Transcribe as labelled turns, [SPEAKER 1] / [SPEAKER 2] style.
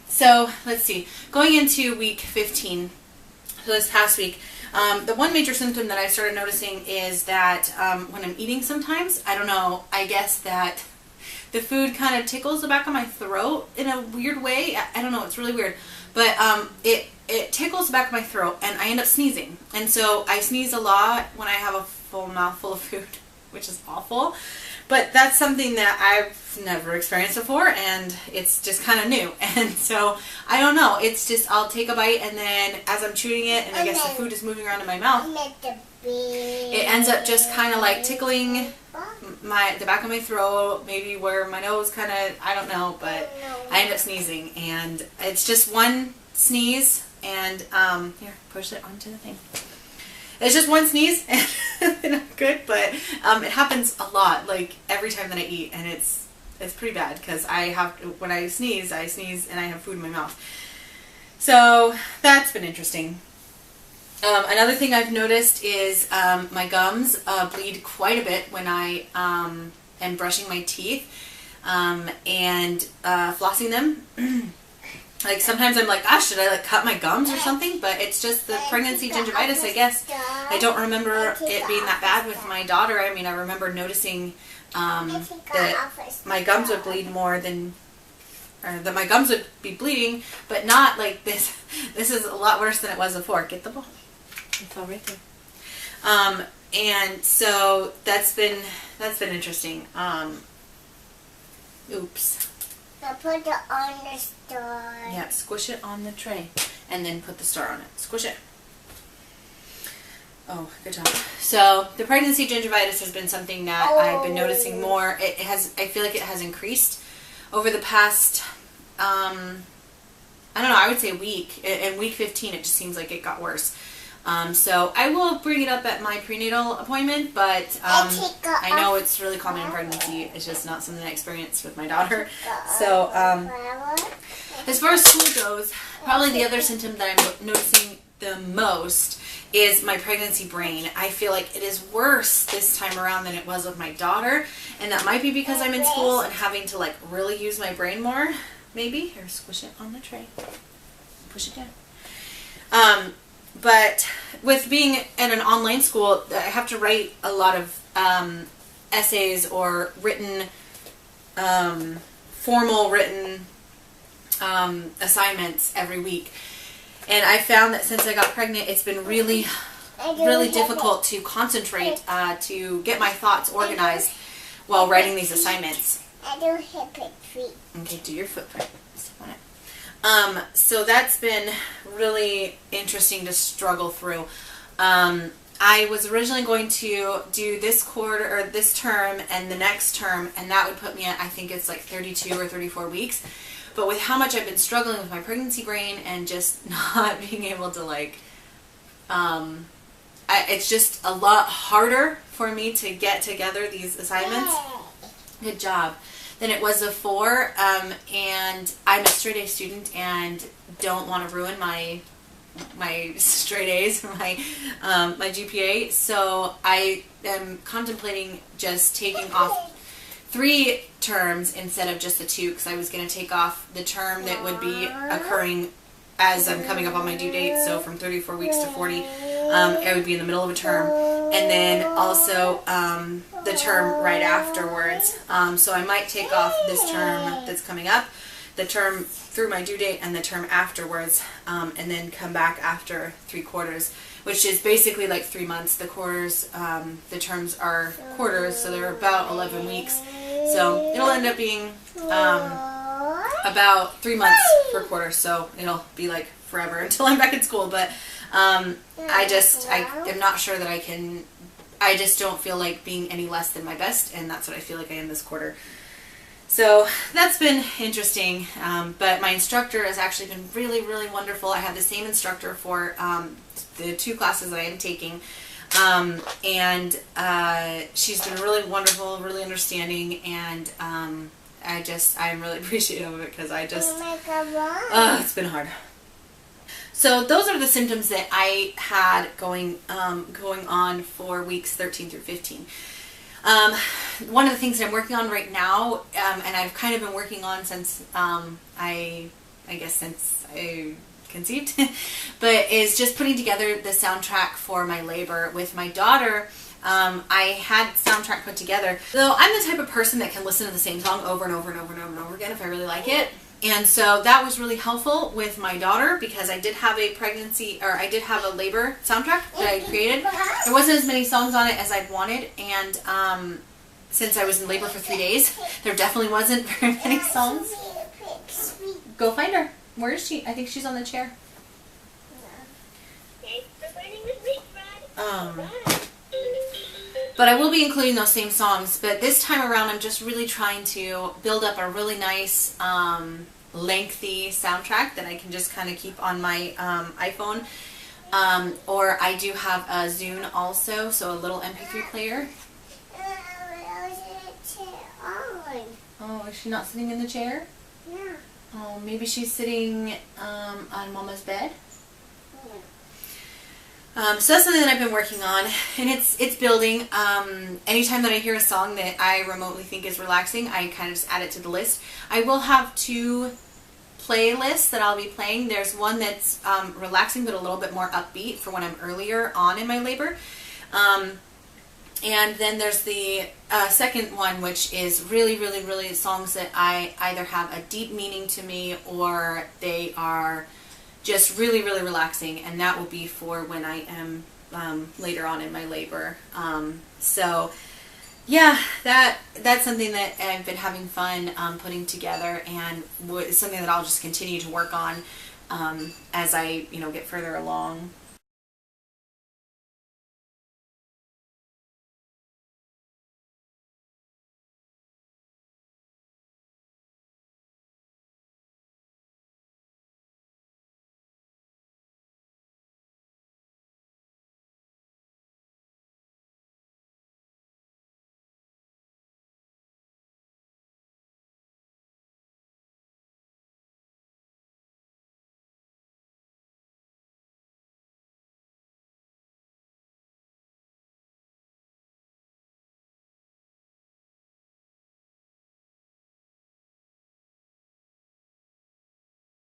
[SPEAKER 1] So let's see. Going into week 15, so this past week, the one major symptom that I started noticing is that when I'm eating sometimes, I don't know, I guess that the food kind of tickles the back of my throat in a weird way. I don't know, it's really weird. But it tickles the back of my throat and I end up sneezing. And so I sneeze a lot when I have a full mouthful of food, which is awful. But that's something that I've never experienced before, and it's just kind of new. And so, I don't know, it's just, I'll take a bite, and then as I'm chewing it, and I guess the food is moving around in my mouth, it ends up just kind of like tickling the back of my throat, maybe where my nose kind of, I don't know, but I end up sneezing. And it's just one sneeze, and here, push it onto the thing. It's just one sneeze, and I'm good, but it happens a lot, like every time that I eat, and it's pretty bad, because when I sneeze, and I have food in my mouth. So that's been interesting. Another thing I've noticed is my gums bleed quite a bit when I am brushing my teeth and flossing them. Like, sometimes I'm like, should I like cut my gums or something? But it's just the pregnancy gingivitis, I guess. I don't remember it being that bad with my daughter. I mean, I remember noticing that my gums would bleed more than, or that my gums would be bleeding, but not like this. This is a lot worse than it was before. Get the ball. It's all right there. And so that's been interesting. Oops.
[SPEAKER 2] So put it on the star.
[SPEAKER 1] Yeah, squish it on the tray and then put the star on it. Squish it. Oh, good job. So the pregnancy gingivitis has been something that I've been noticing more. I feel like it has increased over the past, I don't know, I would say week. In week 15, it just seems like it got worse. So I will bring it up at my prenatal appointment, but I know it's really common in pregnancy. It's just not something I experienced with my daughter. So as far as school goes, probably the other symptom that I'm noticing the most is my pregnancy brain. I feel like it is worse this time around than it was with my daughter, and that might be because I'm in school and having to like really use my brain more. Maybe. Here, squish it on the tray. Push it down. But with being in an online school, I have to write a lot of essays or written, formal written assignments every week. And I found that since I got pregnant, it's been really difficult to concentrate, to get my thoughts organized while writing these assignments.
[SPEAKER 2] I do hip feet.
[SPEAKER 1] Okay, do your footprint. Step on it. So that's been really interesting to struggle through. I was originally going to do this quarter or this term and the next term, and that would put me at, I think it's like 32 or 34 weeks. But with how much I've been struggling with my pregnancy brain and just not being able to like, it's just a lot harder for me to get together these assignments. Good job. Than it was before, and I'm a straight A student and don't want to ruin my straight A's, my GPA, so I am contemplating just taking off 3 terms instead of just the 2, because I was going to take off the term that would be occurring as I'm coming up on my due date, so from 34 weeks to 40, it would be in the middle of a term, and then also the term right afterwards. So I might take off this term that's coming up, the term through my due date, and the term afterwards, and then come back after 3 quarters, which is basically like 3 months. The quarters, the terms are quarters, so they're about 11 weeks. So it'll end up being about 3 months per quarter, so it'll be like forever until I'm back in school. But I'm not sure that I just don't feel like being any less than my best, and that's what I feel like I am this quarter. So that's been interesting, but my instructor has actually been really, really wonderful. I have the same instructor for the 2 classes that I am taking, and she's been really wonderful, really understanding, and I'm really appreciative of it, because it's been hard. So those are the symptoms that I had going on for weeks 13 through 15. One of the things that I'm working on right now, and I've kind of been working on since I guess since I conceived, but is just putting together the soundtrack for my labor with my daughter. I had soundtrack put together. Though I'm the type of person that can listen to the same song over and over and over and over and over again if I really like it. And so that was really helpful with my daughter because I did have a labor soundtrack that I created. There wasn't as many songs on it as I'd wanted, and since I was in labor for 3 days, there definitely wasn't very many songs. Go find her. Where is she? I think she's on the chair. But I will be including those same songs. But this time around, I'm just really trying to build up a really nice, lengthy soundtrack that I can just kind of keep on my iPhone. Or I do have a Zune also, so a little MP3 player. Oh, is she not sitting in the chair?
[SPEAKER 2] Yeah.
[SPEAKER 1] Oh, maybe she's sitting on Mama's bed. So that's something that I've been working on, and it's building. Anytime that I hear a song that I remotely think is relaxing, I kind of just add it to the list. I will have 2 playlists that I'll be playing. There's one that's relaxing but a little bit more upbeat for when I'm earlier on in my labor. And then there's the second one, which is really, really, really songs that I either have a deep meaning to me or they are just really, really relaxing, and that will be for when I am later on in my labor. So yeah, that's something that I've been having fun putting together, and it's something that I'll just continue to work on as I get further along.